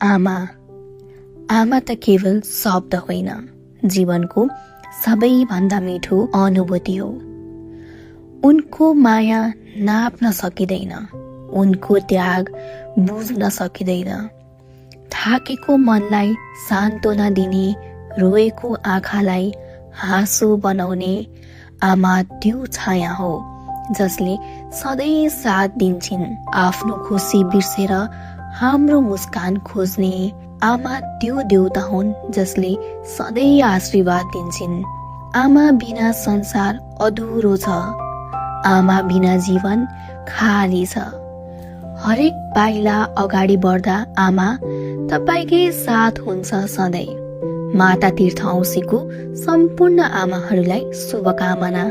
आमा आमा त केवल शब्द होइन, जीवनको सबैभन्दा मिठो अनुभूति हो। उनको माया नाप्न सकिँदैन, उनको त्याग बुझ्न सकिँदैन। थाकेको मनलाई सान्त्वना दिने, रोएको आँखालाई हाँसो बनाउने आमा त्यो छाया हो जसले सधैँ साथ दिन्छन्। आफ्नो खुसी बिर्सेर हाम्रो मुस्कान खोज्ने आमा त्यो देउता हुन् जसले सधैँ आशीर्वाद दिन्छन्। आमा बिना संसार अधुरो छ, आमा बिना जीवन खाली छ। हरेक पाइला अगाडि बढ्दा आमा तपाईकै साथ हुन्छ सधैँ। माता तीर्थ औँसीको सम्पूर्ण आमाहरूलाई शुभकामना।